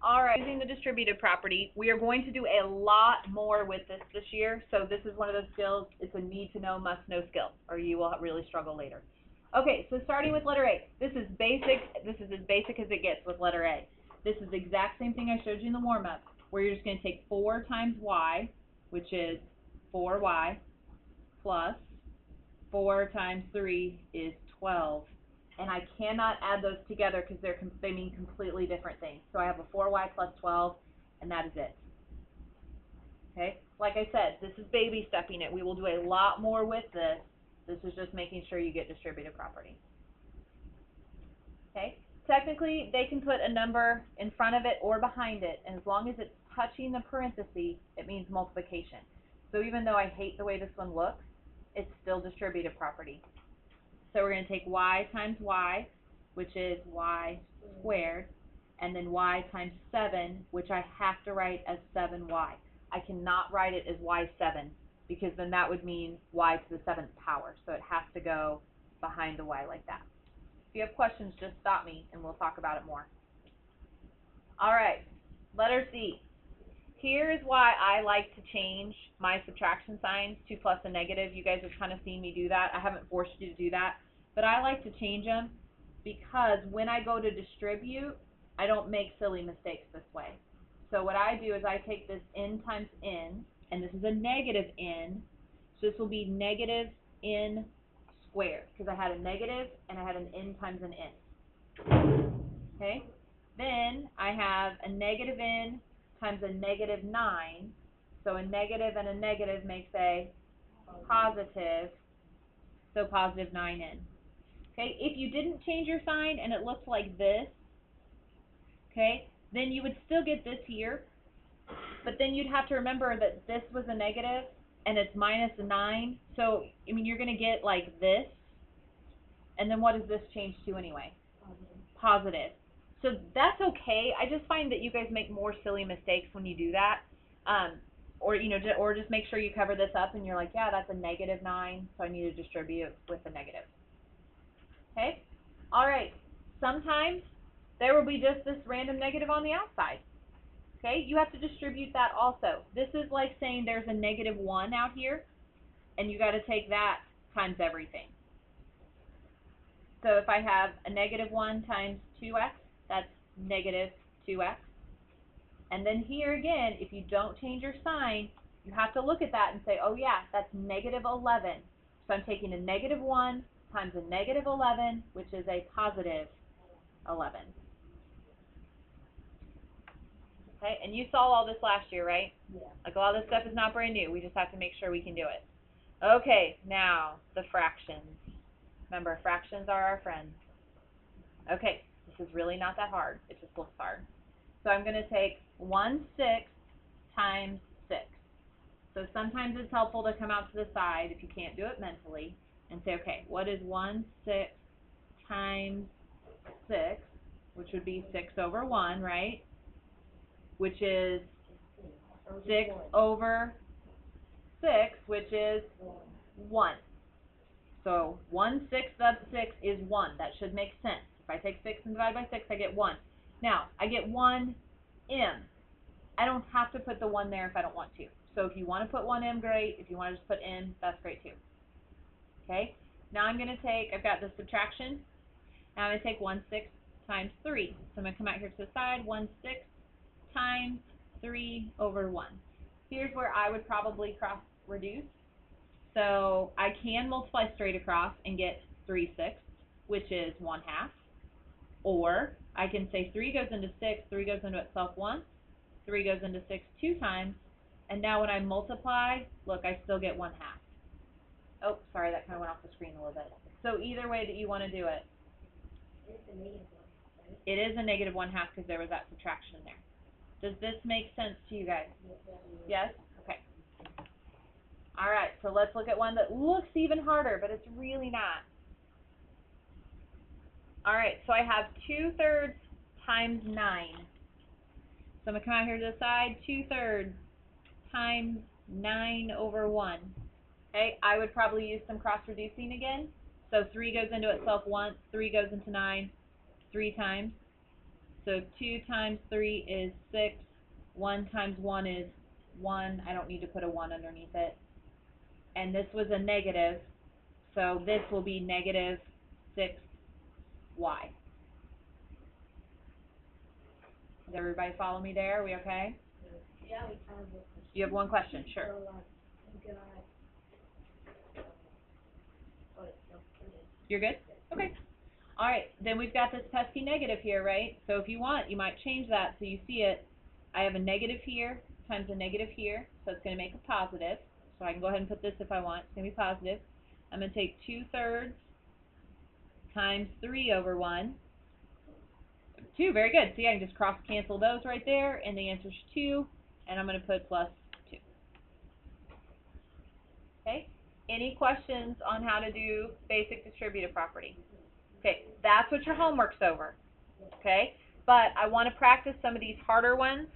All right, using the distributive property, we are going to do a lot more with this year. So this is one of those skills, it's a need to know, must know skill, or you will really struggle later. Okay, so starting with letter A. This is basic, this is as basic as it gets with letter A. This is the exact same thing I showed you in the warm-up, where you're just going to take 4 times y, which is 4y, plus 4 times 3 is 12. And I cannot add those together because they mean completely different things. So I have a 4y plus 12, and that is it. Okay? Like I said, this is baby stepping it. We will do a lot more with this. This is just making sure you get distributive property. Okay? Technically, they can put a number in front of it or behind it, and as long as it's touching the parentheses, it means multiplication. So even though I hate the way this one looks, it's still distributive property. So we're going to take y times y, which is y squared, and then y times 7, which I have to write as 7y. I cannot write it as y7, because then that would mean y to the 7th power. So it has to go behind the y like that. If you have questions, just stop me, and we'll talk about it more. All right, letter C. Here is why I like to change my subtraction signs to plus and negative. You guys have kind of seen me do that. I haven't forced you to do that, but I like to change them because when I go to distribute, I don't make silly mistakes this way. So what I do is I take this n times n, and this is a negative n, so this will be negative n squared, because I had a negative and I had an n times an n. Okay? Then I have a negative n times a negative 9, so a negative and a negative makes a positive, so positive 9n. Okay, if you didn't change your sign and it looked like this, okay, then you would still get this here, but then you'd have to remember that this was a negative and it's minus a 9, so, I mean, you're going to get like this, and then what does this change to anyway? Positive. So that's okay. I just find that you guys make more silly mistakes when you do that. Or just make sure you cover this up and you're like, yeah, that's a negative 9, so I need to distribute with a negative. Okay? All right. Sometimes there will be just this random negative on the outside. Okay? You have to distribute that also. This is like saying there's a negative 1 out here, and you got to take that times everything. So if I have a negative 1 times 2x, that's negative 2x. And then here again, if you don't change your sign, you have to look at that and say, oh yeah, that's negative 11. So I'm taking a negative 1 times a negative 11, which is a positive 11. Okay, and you saw all this last year, right? Yeah. Like a lot of this stuff is not brand new. We just have to make sure we can do it. Okay, now the fractions. Remember, fractions are our friends. Okay, this is really not that hard. It just looks hard. So I'm going to take 1/6 times 6. So sometimes it's helpful to come out to the side if you can't do it mentally and say, okay, what is 1/6 times 6, which would be 6 over 1, right? Which is 6 over 6, which is 1. So 1/6 of 6 is 1. That should make sense. If I take 6 and divide by 6, I get 1. Now, I get 1m. I don't have to put the 1 there if I don't want to. So if you want to put 1m, great. If you want to just put m, that's great too. Okay? Now I'm going to take, I've got the subtraction. Now I'm going to take 1/6 times 3. So I'm going to come out here to the side, 1/6 times 3 over 1. Here's where I would probably cross reduce. So I can multiply straight across and get 3/6, which is 1/2. Or I can say 3 goes into 6, 3 goes into itself once, 3 goes into 6 2 times, and now when I multiply, look, I still get 1/2. Oh, sorry, that kind of went off the screen a little bit. So either way that you want to do it, it is a negative 1/2 because there was that subtraction in there. Does this make sense to you guys? Yes? Okay. All right, so let's look at one that looks even harder, but it's really not. All right, so I have 2/3 times 9. So I'm going to come out here to the side, 2/3 times 9 over 1. Okay, I would probably use some cross-reducing again. So 3 goes into itself once, 3 goes into 9, 3 times. So 2 times 3 is 6. 1 times 1 is 1. I don't need to put a 1 underneath it. And this was a negative, so this will be negative 6y. Does everybody follow me there? Are we okay? Yeah, we kind of. You have one question? Sure. You're good? Okay. All right, then we've got this pesky negative here, right? So if you want, you might change that so you see it. I have a negative here times a negative here, so it's going to make a positive. So I can go ahead and put this if I want. It's going to be positive. I'm going to take 2/3 times 3 over 1. 2, very good. See, I can just cross cancel those right there, and the answer's 2, and I'm going to put plus 2. Okay? Any questions on how to do basic distributive property? Okay, that's what your homework's over. Okay? But I want to practice some of these harder ones